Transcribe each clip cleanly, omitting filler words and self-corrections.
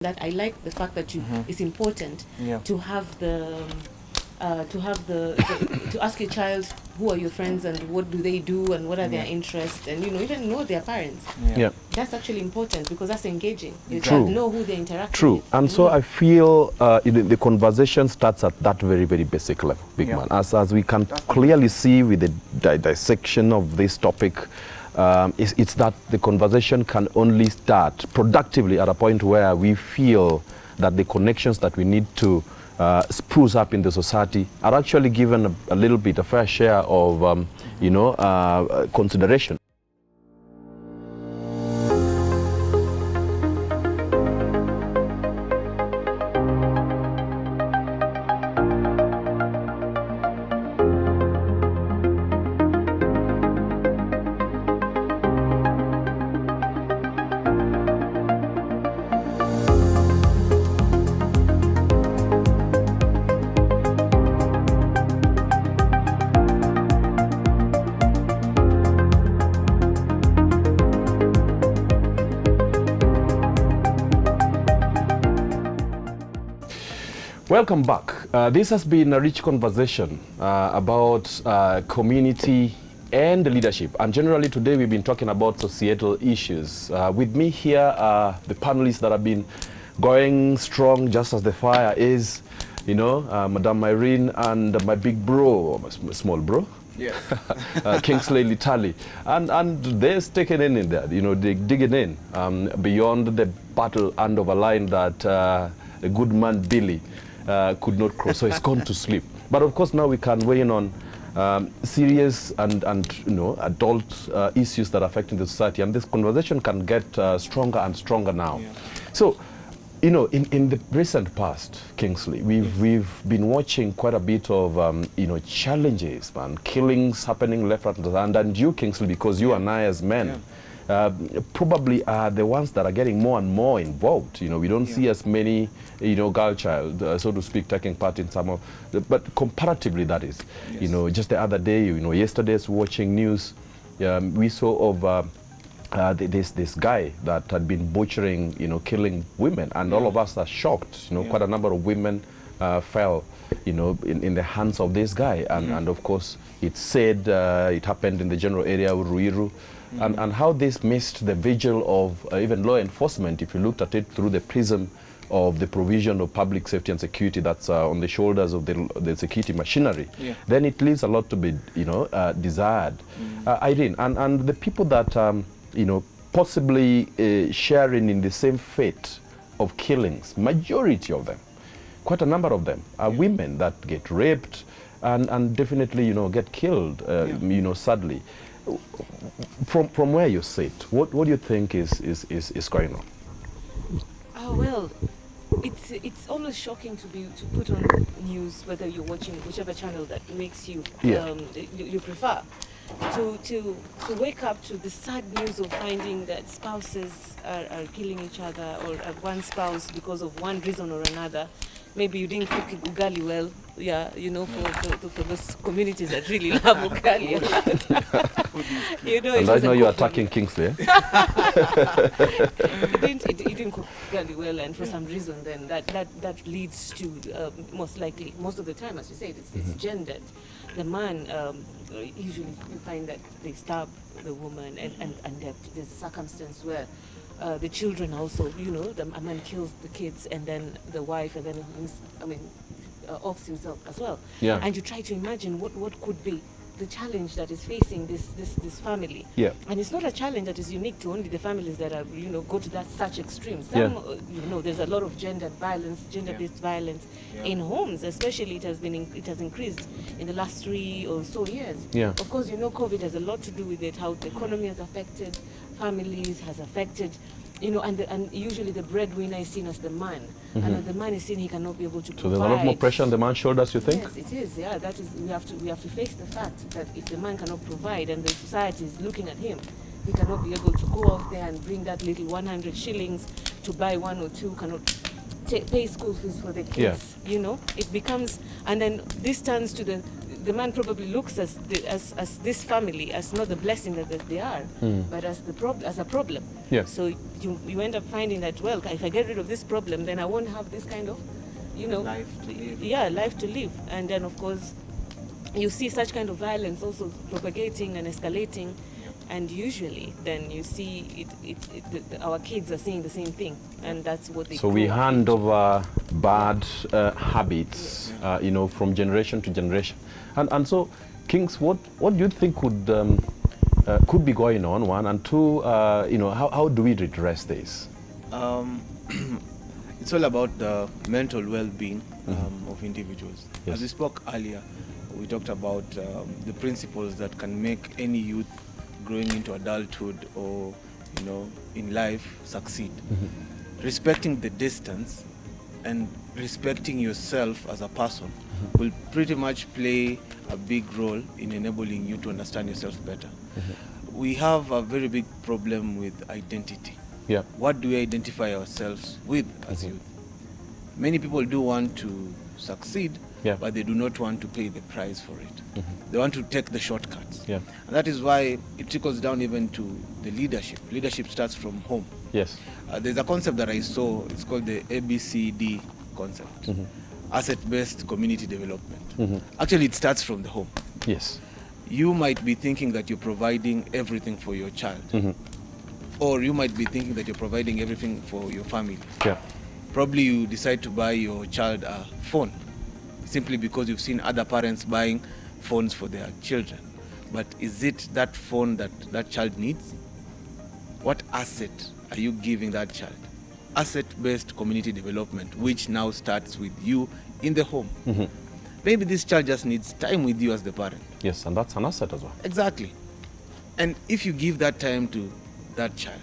that I like the fact that it's important to have to ask your child who are your friends and what do they do and what are their interests, and even know their parents. That's actually important because that's engaging. You know who they're interacting with. And so I feel the conversation starts at that very, very basic level, big man. As we can clearly see with the dissection of this topic, it's that the conversation can only start productively at a point where we feel that the connections that we need to spruce up in the society are actually given a little bit, a fair share of, consideration. Welcome back. This has been a rich conversation about community and leadership. And generally today we've been talking about societal issues. With me here are the panelists that have been going strong just as the fire is, Madame Irene and my big bro, my small bro. Yes. Kingsley Litali. And they're sticking in there, they're digging in beyond the battle end of a line that the good man Billy could not cross, so he's gone to sleep. But of course now we can weigh in on serious and adult issues that are affecting the society, and this conversation can get stronger and stronger now. So, in the recent past, Kingsley, we've been watching quite a bit of challenges, man, killings happening left, right, and you, Kingsley, because you and I as men. Probably are the ones that are getting more and more involved. We don't see as many, girl child, so to speak, taking part in some of, but comparatively that is. Just the other day, yesterday's watching news, we saw of this guy that had been butchering, killing women, and all of us are shocked. Quite a number of women fell, in the hands of this guy, and of course, it's said it happened in the general area of Ruiru. And how this missed the vigil of even law enforcement, if you looked at it through the prism of the provision of public safety and security that's on the shoulders of the security machinery, then it leaves a lot to be, desired. Irene, and the people that, possibly sharing in the same fate of killings, majority of them, quite a number of them, are women that get raped and definitely, get killed, sadly. From where you sit, what do you think is going on? Oh well, it's almost shocking to put on news, whether you're watching whichever channel that makes you you prefer, to wake up to the sad news of finding that spouses are killing each other, or one spouse because of one reason or another. Maybe you didn't cook ugali well, for those communities that really love ugali. And I know you're attacking Kingsley. He didn't cook ugali well, and for some reason, then that leads to most likely, most of the time, as you said, it's gendered. The man, usually you find that they stab the woman, and there's a circumstance where the children also, a man kills the kids, and then the wife, and then offs himself as well. And you try to imagine what could be the challenge that is facing this family. And it's not a challenge that is unique to only the families that are, go to such extremes. Some, there's a lot of gendered violence, gender-based violence in homes, especially it has increased in the last 3 or so years. Of course, COVID has a lot to do with it, how the economy has affected families, has affected, and usually the breadwinner is seen as the man, and the man is seen he cannot be able to provide. So there's a lot more pressure on the man's shoulders, you think? Yes, it is. That is. We have to face the fact that if the man cannot provide, and the society is looking at him, he cannot be able to go out there and bring that little 100 shillings to buy 1 or 2, cannot pay school fees for the kids. It becomes, and then this turns to the the man probably looks as this family as not the blessing that they are, but as a problem. Yeah. So you end up finding that, well, if I get rid of this problem, then I won't have this kind of, life to live. Yeah, life to live. And then of course you see such kind of violence also propagating and escalating. And usually, then you see our kids are seeing the same thing, and that's what they. So we hand over bad habits, from generation to generation, and so, Kings, what do you think could be going on? One, and two, how do we redress this? It's all about the mental well-being of individuals. Yes. As we spoke earlier, we talked about the principles that can make any youth growing into adulthood or in life succeed. Respecting the distance and respecting yourself as a person will pretty much play a big role in enabling you to understand yourself better. We have a very big problem with identity. Yeah. What do we identify ourselves with as youth? Many people do want to succeed, but they do not want to pay the price for it. They want to take the shortcuts. Yeah. And that is why it trickles down even to the leadership. Leadership starts from home. Yes. There's a concept that I saw, it's called the ABCD concept, asset-based community development. Actually, it starts from the home. Yes. You might be thinking that you're providing everything for your child, or you might be thinking that you're providing everything for your family. Yeah. Probably you decide to buy your child a phone simply because you've seen other parents buying phones for their children. But is it that phone that that child needs? What asset are you giving that child? Asset-based community development, which now starts with you in the home. Maybe this child just needs time with you as the parent. Yes, and that's an asset as well. Exactly. And if you give that time to that child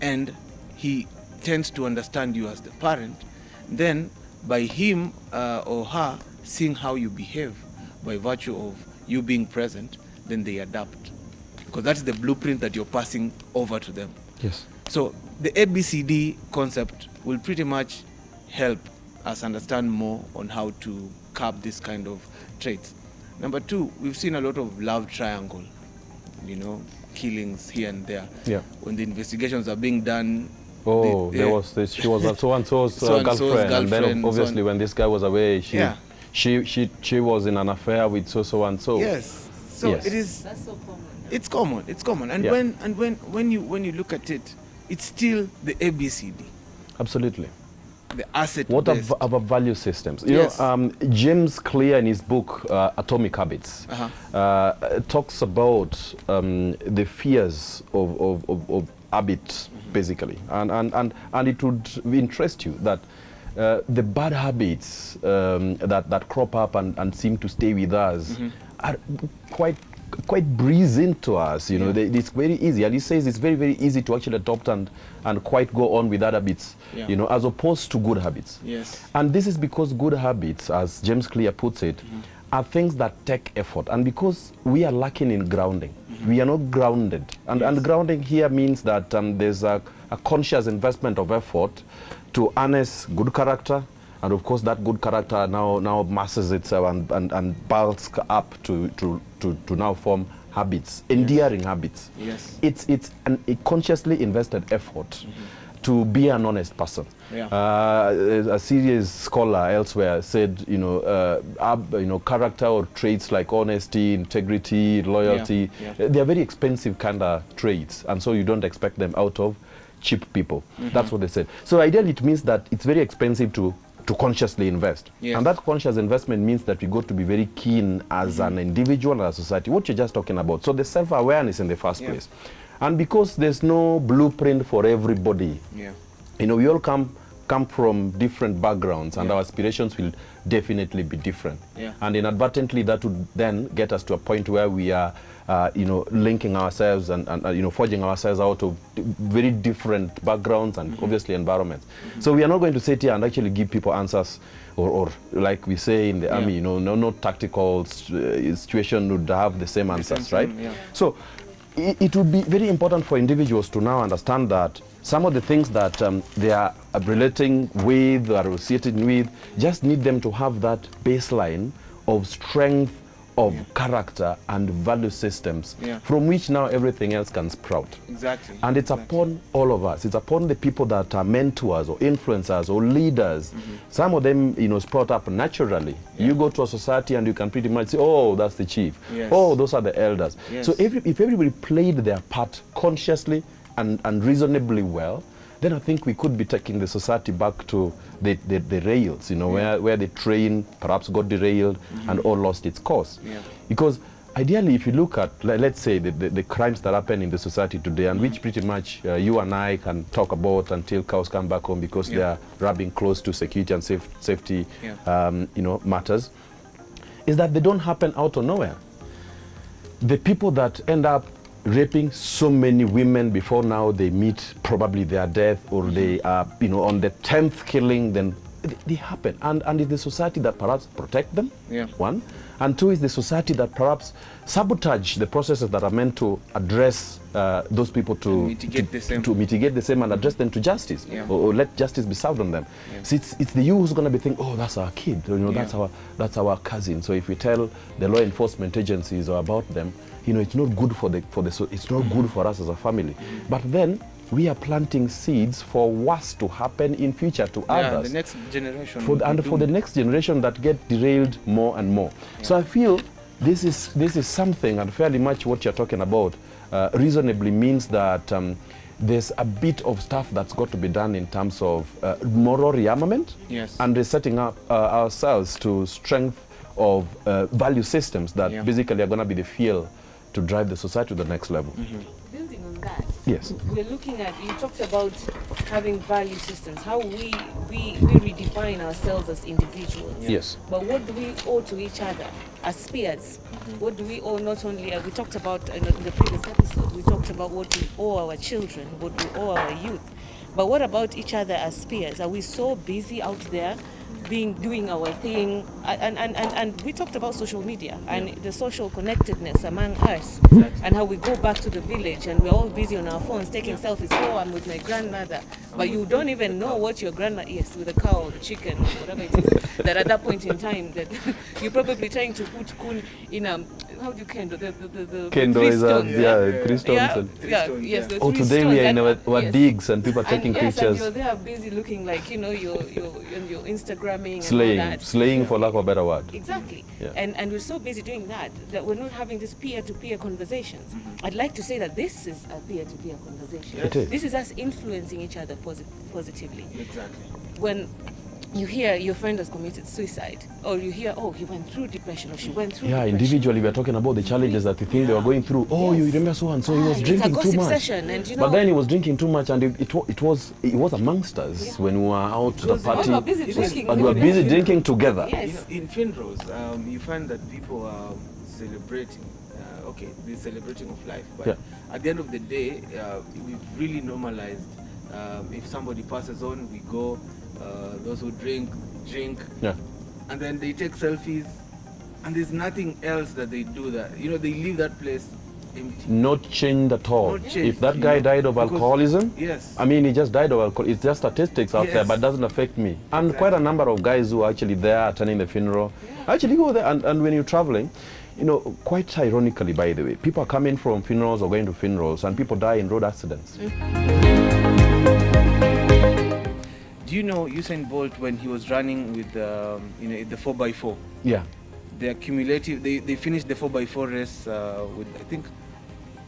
and he tends to understand you as the parent, then by him or her seeing how you behave by virtue of you being present, then they adapt. Because that's the blueprint that you're passing over to them. Yes. So the ABCD concept will pretty much help us understand more on how to curb this kind of traits. Number two, we've seen a lot of love triangle, killings here and there. Yeah. When the investigations are being done. There was this. She was so-and-so's girlfriend, and then obviously when this guy was away, she was in an affair with so-and-so. Yes. So yes. It is. That's so common. It's common. It's common. And when you look at it, it's still the ABCD. Absolutely. The asset. What are value systems? Yes. James Clear in his book Atomic Habits talks about the fears of habit, basically, and it would interest you that the bad habits that crop up and seem to stay with us are quite breeze into us. It's very easy, and he says it's very, very easy to actually adopt and quite go on with other habits, as opposed to good habits. Yes. And this is because good habits, as James Clear puts it, are things that take effort, and because we are lacking in grounding, we are not grounded, and grounding here means that there's a conscious investment of effort to harness good character, and of course that good character now masses itself and bulks up to now form habits, endearing habits. Yes. It's a consciously invested effort to be an honest person. Yeah. A serious scholar elsewhere said, character or traits like honesty, integrity, loyalty, they are very expensive kind of traits, and so you don't expect them out of cheap people. That's what they said. So ideally it means that it's very expensive to consciously invest. Yes. And that conscious investment means that we got to be very keen as an individual and as a society, what you're just talking about. So the self-awareness in the first place. And because there's no blueprint for everybody, we all come from different backgrounds, and our aspirations will definitely be different. And inadvertently that would then get us to a point where we are linking ourselves and forging ourselves out of very different backgrounds and obviously environments. So we are not going to sit here and actually give people answers, or like we say in the army, no tactical situation would have the same answers, right? So it would be very important for individuals to now understand that some of the things that they are relating with or associated with just need them to have that baseline of strength of character and value systems Yeah. from which now everything else can sprout. Exactly. And it's upon all of us. It's upon the people that are mentors or influencers or leaders. Some of them, sprout up naturally. You go to a society and you can pretty much say, oh, that's the chief. Yes. Oh, those are the elders. Yes. So if everybody played their part consciously and reasonably well, then I think we could be taking the society back to the rails, where the train perhaps got derailed and all lost its course. Yeah. Because ideally, if you look at, let's say, the crimes that happen in the society today, and which pretty much you and I can talk about until cows come back home because they are rubbing close to security and safety matters, is that they don't happen out of nowhere. The people that end up raping so many women before now they meet probably their death, or they are on the 10th killing, then they happen, and it's the society that perhaps protect them, one, and two is the society that perhaps sabotage the processes that are meant to address those people to mitigate the same and address them to justice, or let justice be served on them. So it's the you who's going to be thinking, oh, that's our kid, that's our cousin. So if we tell the law enforcement agencies about them, it's not good it's not good for us as a family. But then we are planting seeds for worse to happen in future to others. The next generation. For the next generation that get derailed more and more. So I feel this is something, and fairly much what you're talking about reasonably means that there's a bit of stuff that's got to be done in terms of moral rearmament, and resetting up ourselves to strength of value systems that basically are going to be the fuel to drive the society to the next level. Building on that, yes, we're looking at, you talked about having value systems, how we redefine ourselves as individuals. Yes. But what do we owe to each other as peers? What do we owe not only, we talked about in the previous episode, we talked about what we owe our children, what we owe our youth. But what about each other as peers? Are we so busy out there doing our thing, and we talked about social media and the social connectedness among us, and how we go back to the village and we're all busy on our phones taking selfies. Oh, I'm with my grandmother, but you don't even know what your grandmother is with the cow or the chicken or whatever it is. That at that point in time, that you're probably trying to put kun in a, how do you kendo, the kendo is 3 stones. Yes. The oh, 3 today stones, we are in our digs and people are taking pictures. And you're there busy looking like your Instagramming and slaying for lack of a better word. Exactly. And we're so busy doing that we're not having this peer-to-peer conversations. I'd like to say that this is a peer-to-peer conversation. It is. This is us influencing each other positively. Exactly. When you hear your friend has committed suicide, or you hear, oh, he went through depression, or she went through depression. Individually we're talking about the challenges that they think they were going through. Oh, you remember so and so, he was drinking too much. Session, and, but then he was drinking too much, and it was amongst us when we were out to the party. We were busy drinking. And we were busy drinking together. Yes. In funerals, you find that people are celebrating. They're celebrating of life, but at the end of the day, we've really normalized. If somebody passes on, we go. Those who drink, and then they take selfies, and there's nothing else that they do. That they leave that place empty. Not changed at all. Not changed, if that guy died of alcoholism, yes, I mean, he just died of alcohol. It's just statistics out there, but doesn't affect me. And quite a number of guys who are actually there attending the funeral actually go there. And when you're traveling, quite ironically, by the way, people are coming from funerals or going to funerals, and people die in road accidents. Do you know Usain Bolt, when he was running with the 4x4? Yeah. The cumulative, they finished the 4x4 race with, I think,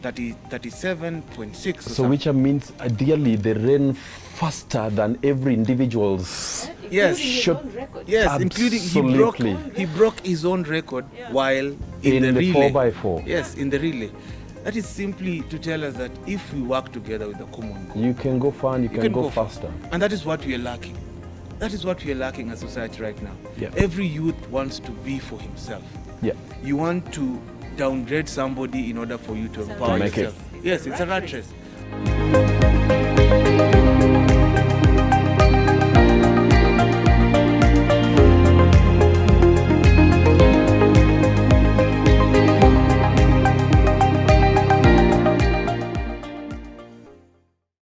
37.6. So which means ideally they ran faster than every individual's. Yes, his own record. Yes, including he broke his own record while in the relay. 4x4. Yes, in the relay. That is simply to tell us that if we work together with the common goal, you can go far and you can go faster. And that is what we are lacking. That is what we are lacking as a society right now. Yeah. Every youth wants to be for himself. Yeah. You want to downgrade somebody in order for you to empower yourself. Yes, it's a rat race.